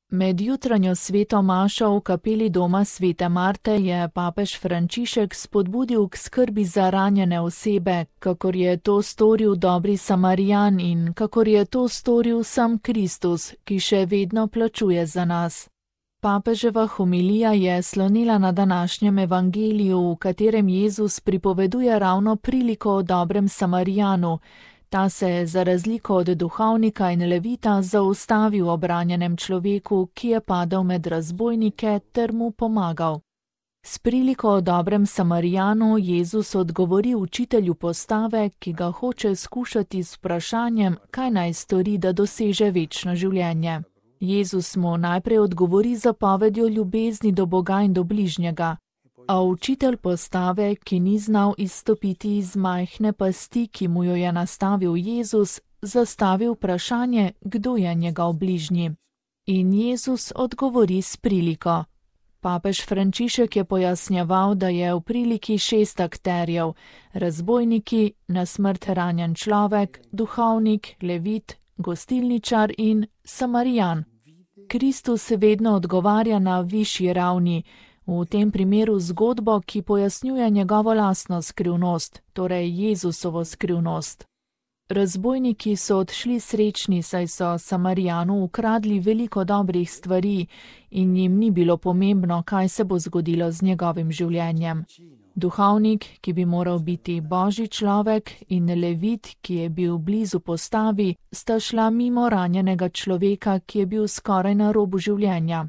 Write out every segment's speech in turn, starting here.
Med jutranjo sveto mašo v kapeli doma svete Marte je papež Frančišek spodbudil k skrbi za ranjene osebe, kakor je to storil dobri Samarijan in kakor je to storil sam Kristus, ki še vedno plačuje za nas. Papeževa homilija je slonila na današnjem evangeliju, v katerem Jezus pripoveduje ravno priliko o dobrem Samarijanu. Ta se je za razliko od duhovnika in levita zaustavil ob ranjenem človeku, ki je padel med razbojnike, ter mu pomagal. S priliko o dobrem Samarijanu Jezus odgovori učitelju postave, ki ga hoče skušati s vprašanjem, kaj naj stori, da doseže večno življenje. Jezus mu najprej odgovori z zapovedjo ljubezni do Boga in do bližnjega. A učitelj postave, ki ni znal izstopiti iz majhne pasti, ki mu jo je nastavil Jezus, zastavi vprašanje, kdo je njegov bližnji. In Jezus odgovori s priliko. Papež Frančišek je pojasnjeval, da je v priliki 6 akterjev: razbojniki, na smrt ranjen človek, duhovnik, levit, gostilničar in Samarijan. Kristus vedno odgovarja na višji ravni, v tem primeru zgodbo, ki pojasnjuje njegovo lastno skrivnost, torej Jezusovo skrivnost. Razbojniki so odšli srečni, saj so Samarijanu ukradli veliko dobrih stvari in jim ni bilo pomembno, kaj se bo zgodilo z njegovim življenjem. Duhovnik, ki bi moral biti božji človek, in levit, ki je bil blizu postavi, sta šla mimo ranjenega človeka, ki je bil skoraj na robu življenja.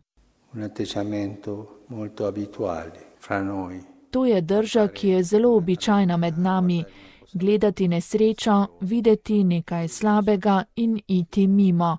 To je drža, ki je zelo običajna med nami, gledati nesrečo, videti nekaj slabega in iti mimo.